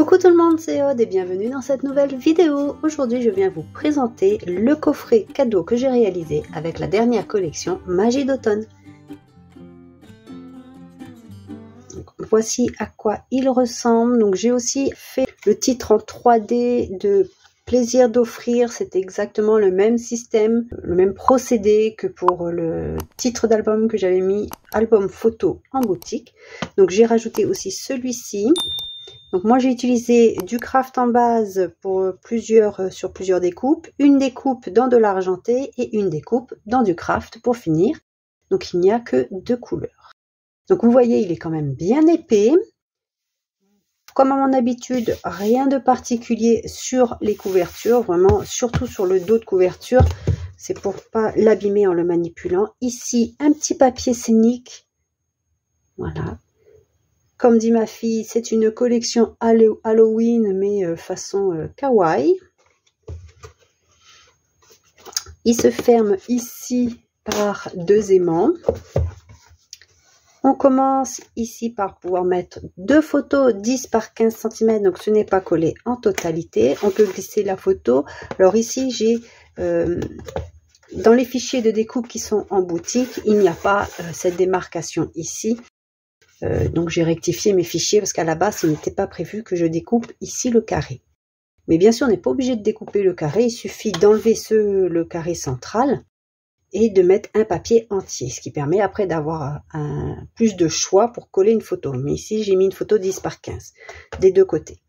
Coucou tout le monde, c'est Aude et bienvenue dans cette nouvelle vidéo. Aujourd'hui je viens vous présenter le coffret cadeau que j'ai réalisé avec la dernière collection Magie d'automne. Voici à quoi il ressemble. Donc j'ai aussi fait le titre en 3D de Plaisir d'offrir. C'est exactement le même système, le même procédé que pour le titre d'album que j'avais mis, album photo en boutique. Donc j'ai rajouté aussi celui-ci. Donc moi j'ai utilisé du craft en base pour sur plusieurs découpes, une découpe dans de l'argenté et une découpe dans du craft pour finir. Donc il n'y a que 2 couleurs. Donc vous voyez, il est quand même bien épais. Comme à mon habitude, rien de particulier sur les couvertures, vraiment surtout sur le dos de couverture, c'est pour pas l'abîmer en le manipulant. Ici un petit papier scénique, voilà. Comme dit ma fille, c'est une collection Halloween, mais façon kawaii. Il se ferme ici par 2 aimants. On commence ici par pouvoir mettre 2 photos 10 par 15 cm, donc ce n'est pas collé en totalité. On peut glisser la photo. Alors ici, j'ai dans les fichiers de découpe qui sont en boutique, il n'y a pas cette démarcation ici. Donc j'ai rectifié mes fichiers parce qu'à la base ce n'était pas prévu que je découpe ici le carré. Mais bien sûr on n'est pas obligé de découper le carré, il suffit d'enlever le carré central et de mettre un papier entier, ce qui permet après d'avoir plus de choix pour coller une photo. Mais ici j'ai mis une photo 10 par 15 des 2 côtés.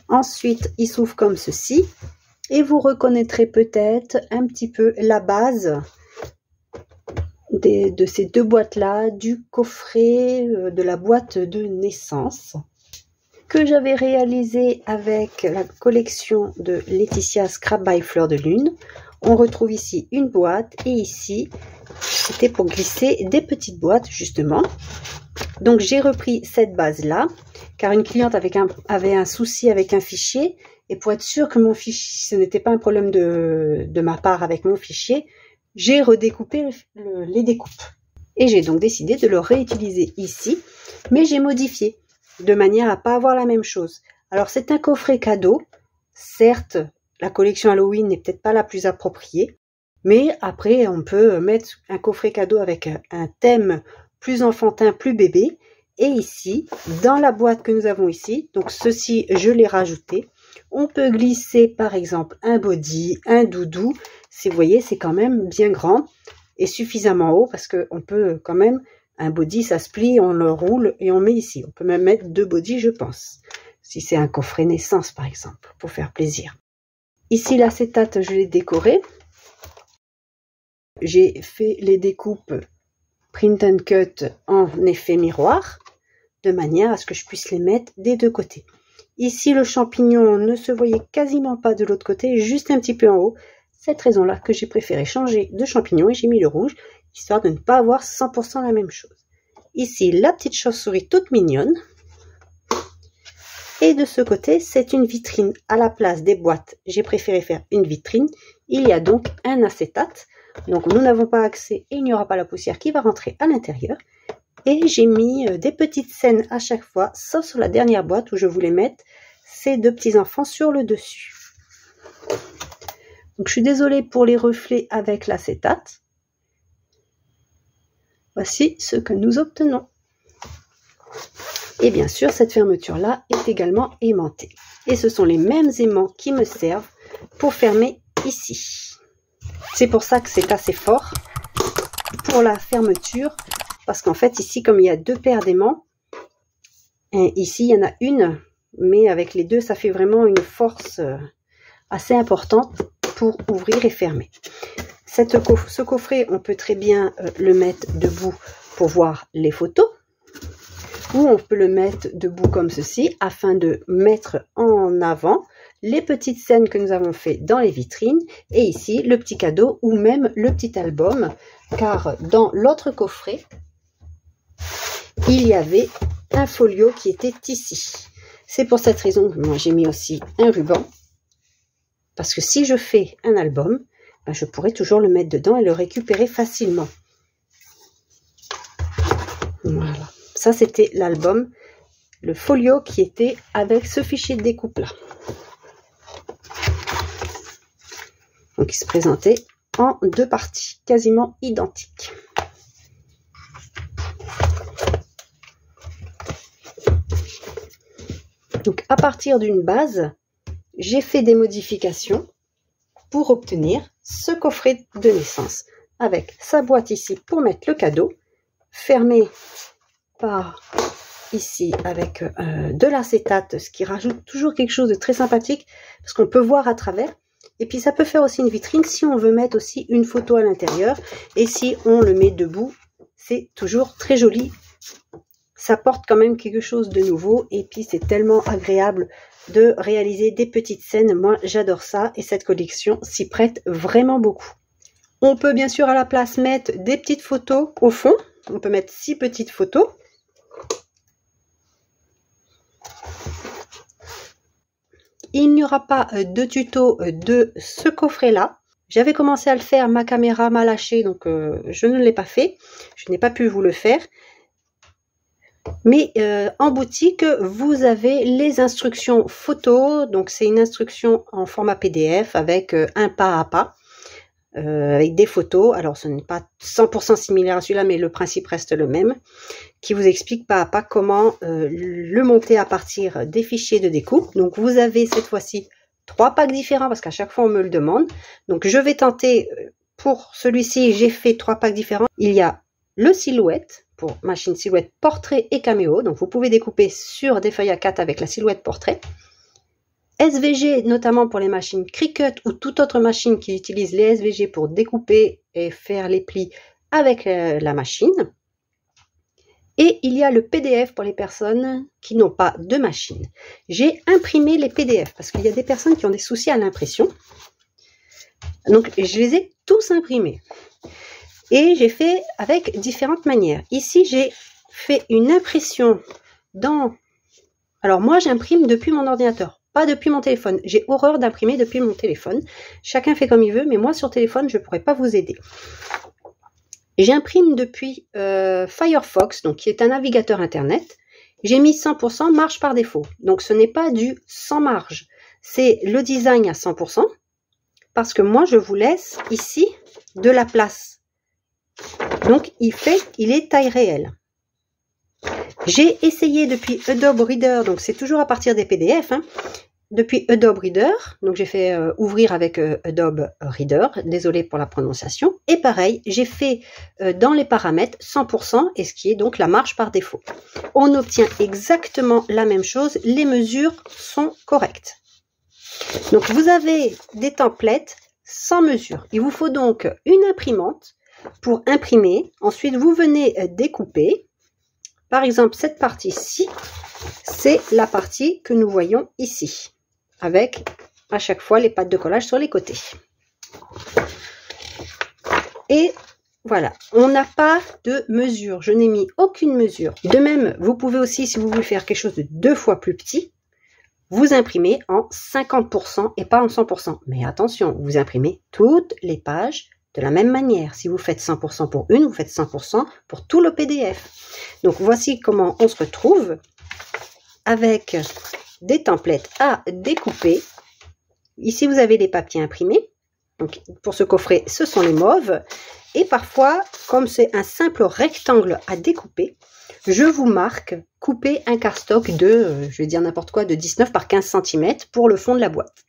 Ensuite il s'ouvre comme ceci et vous reconnaîtrez peut-être un petit peu la base de ces 2 boîtes là, du coffret de la boîte de naissance que j'avais réalisé avec la collection de Laetitia Scrap by Fleur de Lune. On retrouve ici une boîte et ici c'était pour glisser des petites boîtes justement. Donc j'ai repris cette base là car une cliente avait un souci avec un fichier et pour être sûr que mon fichier, ce n'était pas un problème de ma part avec mon fichier, j'ai redécoupé les découpes. Et j'ai donc décidé de le réutiliser ici, mais j'ai modifié de manière à pas avoir la même chose. Alors c'est un coffret cadeau, certes la collection Halloween n'est peut-être pas la plus appropriée, mais après on peut mettre un coffret cadeau avec un thème plus enfantin, plus bébé. Et ici, dans la boîte que nous avons ici, donc ceci je l'ai rajouté, on peut glisser par exemple un body, un doudou. Si vous voyez, c'est quand même bien grand et suffisamment haut parce qu'on peut quand même, un body ça se plie, on le roule et on met ici. On peut même mettre 2 bodys je pense, si c'est un coffret naissance par exemple, pour faire plaisir. Ici l'acétate je l'ai décoré. J'ai fait les découpes print and cut en effet miroir, de manière à ce que je puisse les mettre des 2 côtés. Ici le champignon ne se voyait quasiment pas de l'autre côté, juste un petit peu en haut. Cette raison-là que j'ai préféré changer de champignon et j'ai mis le rouge, histoire de ne pas avoir 100% la même chose. Ici, la petite chauve-souris toute mignonne. Et de ce côté, c'est une vitrine. À la place des boîtes, j'ai préféré faire une vitrine. Il y a donc un acétate. Donc nous n'avons pas accès et il n'y aura pas la poussière qui va rentrer à l'intérieur. Et j'ai mis des petites scènes à chaque fois, sauf sur la dernière boîte où je voulais mettre ces 2 petits enfants sur le dessus. Donc je suis désolée pour les reflets avec l'acétate. Voici ce que nous obtenons. Et bien sûr, cette fermeture-là est également aimantée. Et ce sont les mêmes aimants qui me servent pour fermer ici. C'est pour ça que c'est assez fort pour la fermeture. Parce qu'en fait, ici, comme il y a 2 paires d'aimants, ici, il y en a une, mais avec les 2, ça fait vraiment une force assez importante pour ouvrir et fermer. Ce coffret, on peut très bien le mettre debout pour voir les photos, ou on peut le mettre debout comme ceci, afin de mettre en avant les petites scènes que nous avons fait dans les vitrines, et ici, le petit cadeau, ou même le petit album, car dans l'autre coffret, il y avait un folio qui était ici. C'est pour cette raison que moi j'ai mis aussi un ruban. Parce que si je fais un album, ben je pourrais toujours le mettre dedans et le récupérer facilement. Voilà. Ça c'était l'album le folio qui était avec ce fichier de découpe là. Donc il se présentait en deux parties quasiment identiques. Donc à partir d'une base, j'ai fait des modifications pour obtenir ce coffret de naissance avec sa boîte ici pour mettre le cadeau, fermé par ici avec de l'acétate, ce qui rajoute toujours quelque chose de très sympathique parce qu'on peut voir à travers. Et puis ça peut faire aussi une vitrine si on veut mettre aussi une photo à l'intérieur. Et si on le met debout, c'est toujours très joli. Ça porte quand même quelque chose de nouveau. Et puis c'est tellement agréable de réaliser des petites scènes. Moi j'adore ça et cette collection s'y prête vraiment beaucoup. On peut bien sûr à la place mettre des petites photos au fond. On peut mettre 6 petites photos. Il n'y aura pas de tuto de ce coffret-là. J'avais commencé à le faire, ma caméra m'a lâché, donc je ne l'ai pas fait. Je n'ai pas pu vous le faire. Mais en boutique, vous avez les instructions photos. Donc c'est une instruction en format PDF avec un pas à pas. Avec des photos, alors ce n'est pas 100% similaire à celui-là, mais le principe reste le même, qui vous explique pas à pas comment le monter à partir des fichiers de découpe. Donc vous avez cette fois-ci 3 packs différents, parce qu'à chaque fois on me le demande. Donc je vais tenter, pour celui-ci j'ai fait 3 packs différents. Il y a le silhouette, pour machine silhouette portrait et caméo, donc vous pouvez découper sur des feuilles A4 avec la silhouette portrait. SVG, notamment pour les machines Cricut ou toute autre machine qui utilise les SVG pour découper et faire les plis avec la machine. Et il y a le PDF pour les personnes qui n'ont pas de machine. J'ai imprimé les PDF parce qu'il y a des personnes qui ont des soucis à l'impression. Donc je les ai tous imprimés. Et j'ai fait avec différentes manières. Ici j'ai fait une impression dans... Alors moi j'imprime depuis mon ordinateur. Pas depuis mon téléphone. J'ai horreur d'imprimer depuis mon téléphone. Chacun fait comme il veut, mais moi sur téléphone, je ne pourrais pas vous aider. J'imprime depuis Firefox, donc qui est un navigateur internet. J'ai mis 100% marge par défaut. Donc ce n'est pas du sans marge. C'est le design à 100%. Parce que moi, je vous laisse ici de la place. Donc il est taille réelle. J'ai essayé depuis Adobe Reader, donc c'est toujours à partir des PDF, hein, depuis Adobe Reader, donc j'ai fait ouvrir avec Adobe Reader, désolé pour la prononciation, et pareil, j'ai fait dans les paramètres 100%, et ce qui est donc la marge par défaut. On obtient exactement la même chose, les mesures sont correctes. Donc vous avez des templates sans mesure, il vous faut donc une imprimante pour imprimer, ensuite vous venez découper. Par exemple, cette partie-ci, c'est la partie que nous voyons ici, avec à chaque fois les pattes de collage sur les côtés. Et voilà, on n'a pas de mesure, je n'ai mis aucune mesure. De même, vous pouvez aussi, si vous voulez faire quelque chose de 2 fois plus petit, vous imprimez en 50% et pas en 100%. Mais attention, vous imprimez toutes les pages de la même manière. Si vous faites 100% pour une, vous faites 100% pour tout le PDF. Donc voici comment on se retrouve avec des templates à découper. Ici vous avez les papiers imprimés. Donc pour ce coffret, ce sont les mauves. Et parfois, comme c'est un simple rectangle à découper, je vous marque couper un cardstock de, je vais dire n'importe quoi, de 19 par 15 cm pour le fond de la boîte.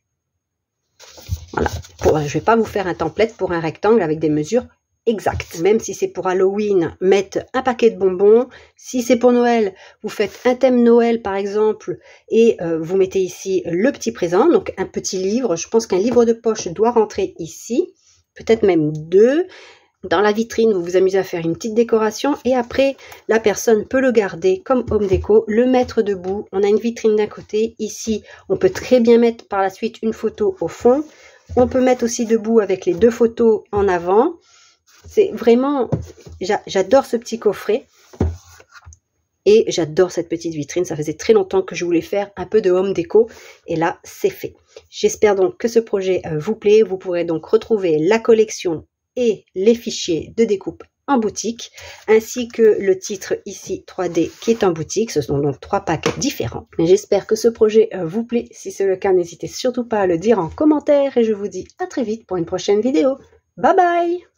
Voilà, je ne vais pas vous faire un template pour un rectangle avec des mesures exactes. Même si c'est pour Halloween, mettre un paquet de bonbons. Si c'est pour Noël, vous faites un thème Noël par exemple et vous mettez ici le petit présent, donc un petit livre. Je pense qu'un livre de poche doit rentrer ici, peut-être même 2. Dans la vitrine, vous vous amusez à faire une petite décoration et après, la personne peut le garder comme home déco, le mettre debout. On a une vitrine d'un côté. Ici, on peut très bien mettre par la suite une photo au fond. On peut mettre aussi debout avec les 2 photos en avant. C'est vraiment, j'adore ce petit coffret et j'adore cette petite vitrine. Ça faisait très longtemps que je voulais faire un peu de home déco et là, c'est fait. J'espère donc que ce projet vous plaît. Vous pourrez donc retrouver la collection et les fichiers de découpe en boutique, ainsi que le titre ici 3D qui est en boutique. Ce sont donc 3 packs différents. J'espère que ce projet vous plaît. Si c'est le cas, n'hésitez surtout pas à le dire en commentaire et je vous dis à très vite pour une prochaine vidéo. Bye bye!